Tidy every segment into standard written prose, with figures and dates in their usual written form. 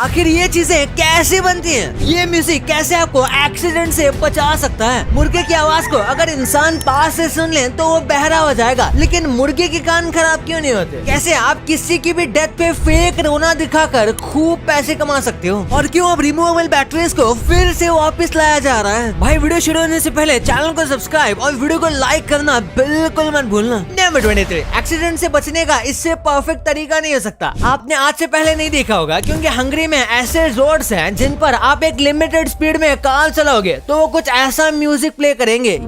आखिर ये चीजें कैसे बनती हैं? ये म्यूजिक कैसे आपको एक्सीडेंट से बचा सकता है? मुर्गे की आवाज को अगर इंसान पास से सुन ले तो वो बहरा हो जाएगा, लेकिन मुर्गे के कान खराब क्यों नहीं होते? कैसे आप किसी की भी डेथ पे फेक रोना दिखाकर खूब पैसे कमा सकते हो? और क्यों अब रिमूवेबल बैटरीज को फिर से वापस लाया जा रहा है? भाई वीडियो शुरू होने से पहले चैनल को सब्सक्राइब और वीडियो को लाइक करना बिल्कुल मत भूलना। नंबर 23, एक्सीडेंट से बचने का इससे परफेक्ट तरीका नहीं हो सकता। आपने आज से पहले नहीं देखा होगा, क्योंकि हंगरी में ऐसे रोड्स हैं जिन पर आप एक लिमिटेड स्पीड में कार चलाओगे तो वो कुछ ऐसा म्यूजिक प्ले करेंगे।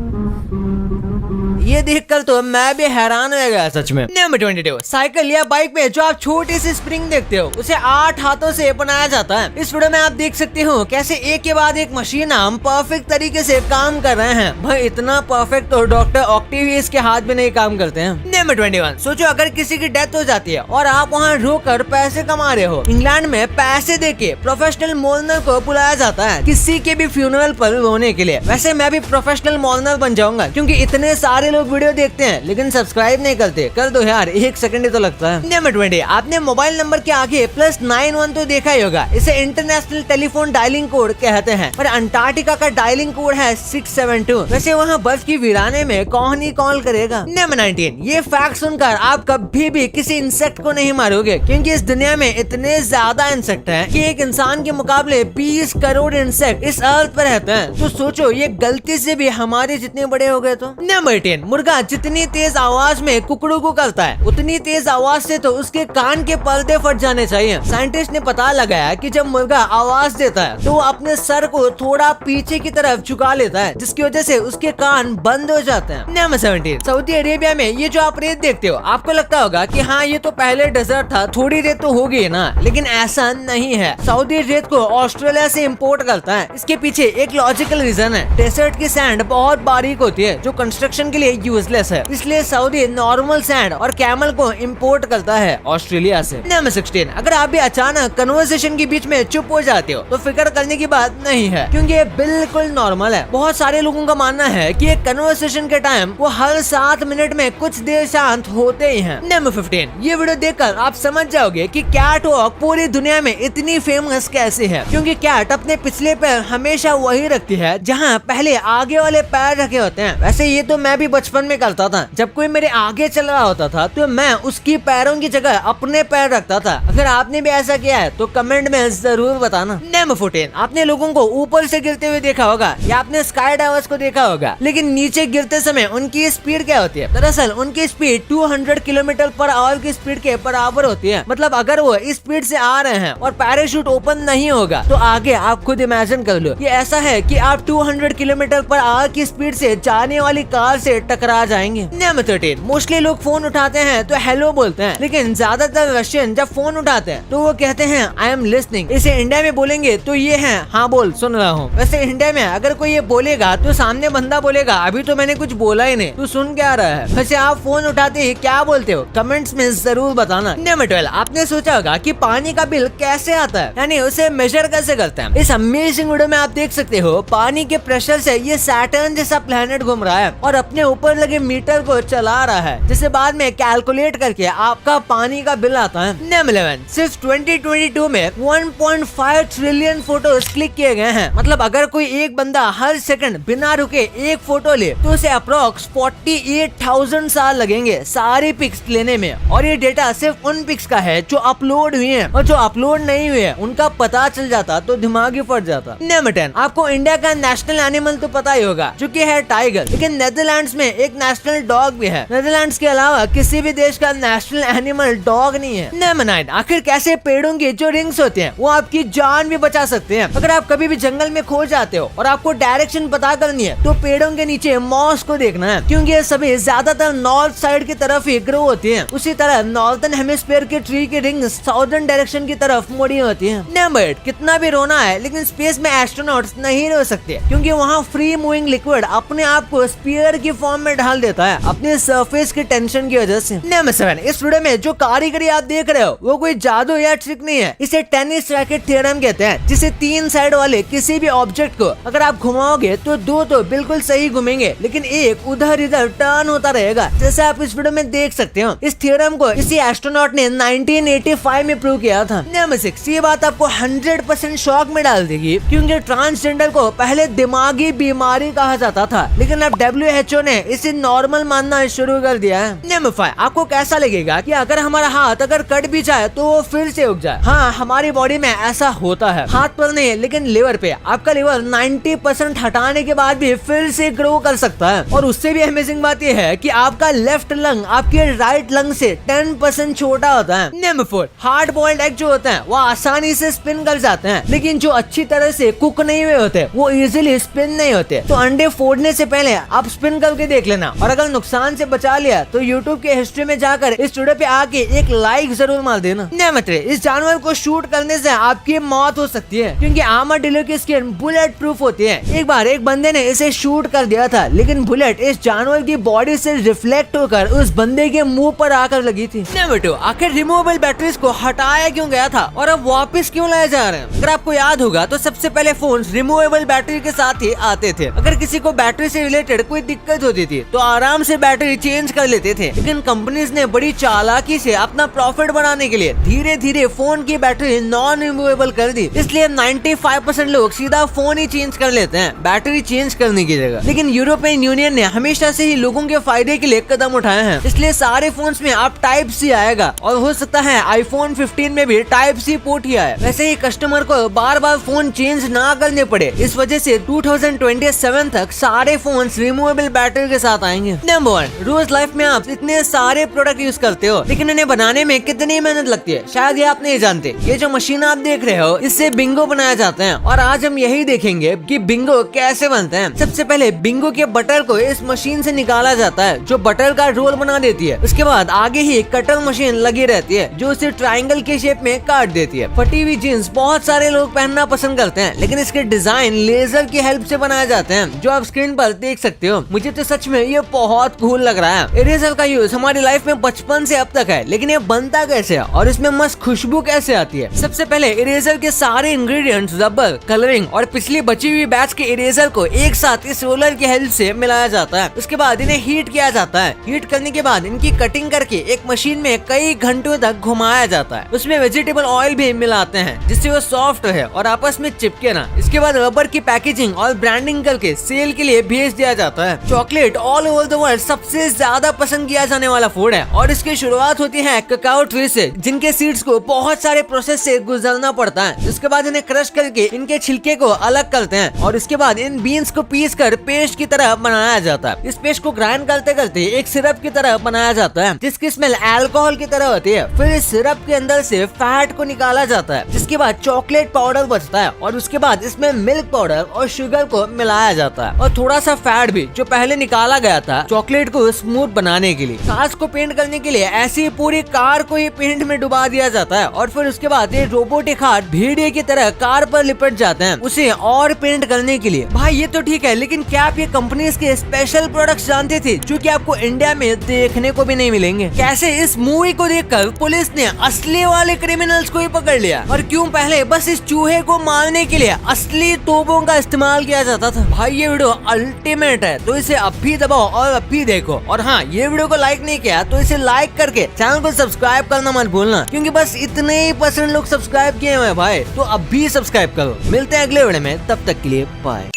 ये देखकर तो मैं भी हैरान हो गया सच में। नंबर 22, साइकिल या बाइक में जो आप छोटी सी स्प्रिंग देखते हो उसे 8 हाथों से बनाया जाता है। इस वीडियो में आप देख सकते हो कैसे एक के बाद एक मशीन हम परफेक्ट तरीके से काम कर रहे हैं। भाई इतना परफेक्ट तो डॉक्टर ऑक्टेवियस के हाथ में नहीं काम करते हैं। नंबर 21, सोचो अगर किसी की डेथ हो जाती है और आप वहाँ रोकर पैसे कमा रहे हो। इंग्लैंड में पैसे देके प्रोफेशनल मोर्नर को बुलाया जाता है किसी के भी फ्यूनरल पर रोने के लिए। वैसे मैं भी प्रोफेशनल मोर्नर बन जाऊंगा, क्योंकि इतने सारे लोग वीडियो देखते हैं लेकिन सब्सक्राइब नहीं करते। कर दो यार, 1 सेकंड ही तो लगता है। नंबर 20, आपने मोबाइल नंबर के आगे +91 तो देखा ही होगा। इसे इंटरनेशनल टेलीफोन डायलिंग कोड कहते हैं और अंटार्कटिका का डायलिंग कोड है 672। वैसे वहाँ बर्फ की वीराने में कौन ही कॉल करेगा। नंबर 19, ये फैक्ट सुनकर आप कभी भी किसी इंसेक्ट को नहीं मारोगे, क्योंकि इस दुनिया में इतने ज्यादा इंसेक्ट हैं कि एक इंसान के मुकाबले 20 करोड़ इंसेक्ट इस अर्थ पर रहते हैं। तो सोचो ये गलती से भी हमारे जितने बड़े हो गए तो। नंबर 10, मुर्गा जितनी तेज आवाज में कुकड़ू को करता है उतनी तेज आवाज से तो उसके कान के पर्दे फट जाने चाहिए। साइंटिस्ट ने पता लगाया कि जब मुर्गा आवाज देता है तो वो अपने सर को थोड़ा पीछे की तरफ झुका लेता है, जिसकी वजह से उसके कान बंद हो जाते हैं। नंबर 17, सऊदी अरेबिया में ये जो आप रेत देखते हो आपको लगता होगा कि हाँ ये तो पहले डेजर्ट था, थोड़ी रेत तो होगी ना, लेकिन ऐसा नहीं है। सऊदी रेत को ऑस्ट्रेलिया से इम्पोर्ट करता है। इसके पीछे एक लॉजिकल रीजन है। डेजर्ट की सैंड बहुत बारीक होती है जो कंस्ट्रक्शन के लिए यूजलेस है, इसलिए सऊदी नॉर्मल सैंड और कैमल को इंपोर्ट करता है ऑस्ट्रेलिया से। नंबर 16, अगर आप भी अचानक कन्वर्सेशन के बीच में चुप हो जाते हो तो फिक्र करने की बात नहीं है, क्योंकि ये बिल्कुल नॉर्मल है। बहुत सारे लोगों का मानना है कि एक कन्वर्सेशन के टाइम वो हर 7 मिनट में कुछ देर शांत होते ही हैं। नंबर 15, ये वीडियो देखकर आप समझ जाओगे कि कैट वॉक पूरी दुनिया में इतनी फेमस कैसे है, क्योंकि कैट अपने पिछले पैर हमेशा वही रखती है जहाँ पहले आगे वाले पैर रखे होते हैं। वैसे ये तो मैं भी बचपन में करता था। जब कोई मेरे आगे चल रहा होता था तो मैं उसकी पैरों की जगह अपने पैर रखता था। अगर आपने भी ऐसा किया है तो कमेंट में जरूर बताना। नंबर 14, आपने लोगों को ऊपर से गिरते हुए देखा होगा या आपने स्काई डाइवर्स को देखा होगा, लेकिन नीचे गिरते समय उनकी स्पीड क्या होती है? दरअसल उनकी स्पीड 200 किलोमीटर/आवर की स्पीड के बराबर होती है। मतलब अगर वो इस स्पीड से आ रहे हैं और पैराशूट ओपन नहीं होगा तो आगे आप खुद इमेजिन कर लो। ये ऐसा है कि आप 200 किलोमीटर/आवर की स्पीड से जाने वाली कार से टकरा जाएंगे। नंबर 13, मोस्टली लोग फोन उठाते हैं तो हेलो बोलते हैं, लेकिन ज्यादातर रशियन जब फोन उठाते हैं तो वो कहते हैं आई एम लिस्निंग। इसे इंडिया में बोलेंगे तो ये है हाँ बोल सुन रहा हूँ। वैसे इंडिया में अगर कोई ये बोलेगा तो सामने बंदा बोलेगा अभी तो मैंने कुछ बोला ही नहीं, तू सुन क्या रहा है। वैसे आप फोन उठाते ही क्या बोलते हो कमेंट्स में जरूर बताना। नंबर 12, आपने सोचा होगा कि पानी का बिल कैसे आता है, यानी उसे मेजर कैसे करते हैं। इस अमेजिंग वीडियो में आप देख सकते हो पानी के प्रेशर से ये सैटर्न जैसा प्लेनेट घूम रहा है और अपने ऊपर लगे मीटर को चला रहा है, जिसे बाद में कैलकुलेट करके आपका पानी का बिल आता है। नंबर 11, सिर्फ 2022 में 1.5 ट्रिलियन फोटोज क्लिक किए गए हैं। मतलब अगर कोई एक बंदा हर सेकंड बिना रुके एक फोटो ले तो उसे अप्रोक्स 48,000 साल लगेंगे सारी पिक्स लेने में। और ये डेटा सिर्फ उन पिक्स का है जो अपलोड हुए हैं, और जो अपलोड नहीं हुए हैं उनका पता चल जाता तो दिमाग ही फट जाता। नंबर 10, आपको इंडिया का नेशनल एनिमल तो पता ही होगा जो कि है टाइगर, लेकिन नेदरलैंड्स में एक नेशनल डॉग भी है। नेदरलैंड्स के अलावा किसी भी देश का नेशनल एनिमल डॉग नहीं है। नंबर 9, आखिर कैसे पेड़ों के जो रिंग्स होते हैं वो आपकी जान भी बचा सकते हैं। अगर आप कभी भी जंगल में खो जाते हो और आपको डायरेक्शन पता करनी है तो पेड़ों के नीचे मॉस को देखना है, क्योंकि ये सभी ज्यादातर नॉर्थ साइड की तरफ ही ग्रो होती हैं। उसी तरह नॉर्थन हेमिस्फीयर के ट्री की रिंग साउदर्न डायरेक्शन की तरफ मुड़ी होती है। नंबर 8, कितना भी रोना है लेकिन स्पेस में एस्ट्रोनॉट्स नहीं रो सकते, क्योंकि वहाँ फ्री मूविंग लिक्विड अपने आप को स्पीयर की फॉर्म फॉर्म में ढाल देता है अपने सरफेस की टेंशन की वजह से। नंबर 7, इस वीडियो में जो कारीगरी आप देख रहे हो वो कोई जादू या ट्रिक नहीं है, इसे टेनिस रैकेट थ्योरम कहते हैं, जिसे 3 साइड वाले किसी भी ऑब्जेक्ट को अगर आप घुमाओगे तो 2 तो बिल्कुल सही घूमेंगे, लेकिन एक उधर इधर टर्न होता रहेगा, जैसे आप इस वीडियो में देख सकते हो। इस थ्योरम को किसी एस्ट्रोनॉट ने 1985 में प्रूव किया था। नंबर 6, ये बात आपको 100% शॉक में डाल देगी, क्योंकि ट्रांसजेंडर को पहले दिमागी बीमारी कहा जाता था, लेकिन अब WHO ने इसे नॉर्मल मानना शुरू कर दिया है। नंबर 5, आपको कैसा लगेगा कि अगर हमारा हाथ अगर कट भी जाए तो वो फिर से उग जाए? हाँ, हमारी बॉडी में ऐसा होता है, हाथ पर नहीं लेकिन लिवर पे। आपका लिवर 90% हटाने के बाद भी फिर से ग्रो कर सकता है, और उससे भी अमेजिंग बात यह है कि आपका लेफ्ट लंग आपके राइट लंग से 10% छोटा होता है। नंबर 4, हार्ड बॉइल्ड एग जो होते हैं वो आसानी से स्पिन कर जाते हैं, लेकिन जो अच्छी तरह से कुक नहीं हुए होते वो इजीली स्पिन नहीं होते। तो अंडे फोड़ने से पहले आप स्पिन करके देख लेना, और अगर नुकसान से बचा लिया तो यूट्यूब के हिस्ट्री में जाकर इस वीडियो पे आके एक लाइक जरूर मार देना। नंबर 3, इस जानवर को शूट करने से आपकी मौत हो सकती है, क्योंकि आर्माडिलो की स्किन बुलेट प्रूफ होती है। एक बार एक बंदे ने इसे शूट कर दिया था, लेकिन बुलेट इस जानवर की बॉडी से रिफ्लेक्ट होकर उस बंदे के मुंह पर आकर लगी थी। नंबर 2, आखिर रिमूवेबल बैटरीज को हटाया क्यों गया था और अब वापस क्यों लाए जा रहे हैं? अगर आपको याद होगा तो सबसे पहले फोन रिमूवेबल बैटरी के साथ ही आते थे। अगर किसी को बैटरी से रिलेटेड कोई दिक्कत होती थी तो आराम से बैटरी चेंज कर लेते थे, लेकिन कंपनीज ने बड़ी चालाकी से अपना प्रॉफिट बढ़ाने के लिए धीरे धीरे फोन की बैटरी नॉन रिमूवेबल कर दी। इसलिए 95% लोग सीधा फोन ही चेंज कर लेते हैं बैटरी चेंज करने की जगह। लेकिन यूरोपियन यूनियन ने हमेशा से ही लोगों के फायदे के लिए कदम उठाए हैं, इसलिए सारे फोन्स में अब टाइप सी आएगा, और हो सकता है आईफोन 15 में भी टाइप सी पोर्ट ही आए। वैसे ही कस्टमर को बार बार फोन चेंज ना करने पड़े, इस वजह से 2027 तक सारे फोन रिमूवेबल बैटरी के साथ आएंगे। नंबर 1, रोज लाइफ में आप इतने सारे प्रोडक्ट यूज करते हो, लेकिन इन्हें बनाने में कितनी मेहनत लगती है शायद ये आप नहीं जानते। ये जो मशीन आप देख रहे हो इससे बिंगो बनाया जाता है, और आज हम यही देखेंगे कि बिंगो कैसे बनते हैं। सबसे पहले बिंगो के बटर को इस मशीन से निकाला जाता है, जो बटर का रोल बना देती है। उसके बाद आगे ही कटर मशीन लगी रहती है, जो उसे ट्रायंगल के शेप में काट देती है। फटी हुई जीन्स बहुत सारे लोग पहनना पसंद करते हैं, लेकिन इसके डिजाइन लेजर की हेल्प से बनाए जाते हैं, जो आप स्क्रीन पर देख सकते हो। मुझे तो सच में ये बहुत कूल लग रहा है। इरेजर का यूज हमारी लाइफ में बचपन से अब तक है, लेकिन ये बनता कैसे है और इसमें मस्त खुशबू कैसे आती है? सबसे पहले इरेजर के सारे इंग्रेडिएंट्स, रबर, कलरिंग और पिछली बची हुई बैच के इरेजर को एक साथ इस रोलर की हेल्प से मिलाया जाता है। उसके बाद इन्हें हीट किया जाता है। हीट करने के बाद इनकी कटिंग करके एक मशीन में कई घंटों तक घुमाया जाता है। उसमें वेजिटेबल ऑयल भी मिलाते हैं, जिससे वो सॉफ्ट है और आपस में चिपके ना। इसके बाद रबर की पैकेजिंग और ब्रांडिंग करके सेल के लिए भेज दिया जाता है। Chocolate all over the world सबसे ज्यादा पसंद किया जाने वाला फूड है, और इसकी शुरुआत होती है ककाओ ट्री से, जिनके सीड्स को बहुत सारे प्रोसेस से गुजरना पड़ता है। इसके बाद इन्हें क्रश करके इनके छिलके को अलग करते हैं, और इसके बाद इन बीन्स को पीस कर पेस्ट की तरह बनाया जाता है। इस पेस्ट को ग्राइंड करते करते एक सिरप की तरह बनाया जाता है, जिसकी स्मेल अल्कोहल की तरह होती है। फिर इस सिरप के अंदर से फैट को निकाला जाता है, जिसके बाद चॉकलेट पाउडर बचता है, और उसके बाद इसमें मिल्क पाउडर और शुगर को मिलाया जाता है, और थोड़ा सा फैट भी जो पहले निकाला गया था चॉकलेट को स्मूथ बनाने के लिए। कार्स को पेंट करने के लिए ऐसी पूरी कार को ये पेंट में डुबा दिया जाता है, और फिर उसके बाद ये रोबोटिक हाथ भेड़िए की तरह कार पर लिपट जाते हैं उसे और पेंट करने के लिए। भाई ये तो ठीक है, लेकिन क्या आप ये कंपनीज के स्पेशल प्रोडक्ट्स जानते थे जो कि आपको इंडिया में देखने को भी नहीं मिलेंगे? कैसे इस मूवी को देखकर पुलिस ने असली वाले क्रिमिनल्स को ही पकड़ लिया, और क्यों पहले बस इस चूहे को मारने के लिए असली तोपों का इस्तेमाल किया जाता था? भाई ये वीडियो अल्टीमेट है, तो इसे अब भी दबाओ और अब भी देखो। और हाँ, ये वीडियो को लाइक नहीं किया तो इसे लाइक करके चैनल को सब्सक्राइब करना मत भूलना, क्योंकि बस इतने ही % लोग सब्सक्राइब किए हुए हैं भाई, तो अब भी सब्सक्राइब करो। मिलते हैं अगले वीडियो में, तब तक के लिए बाय।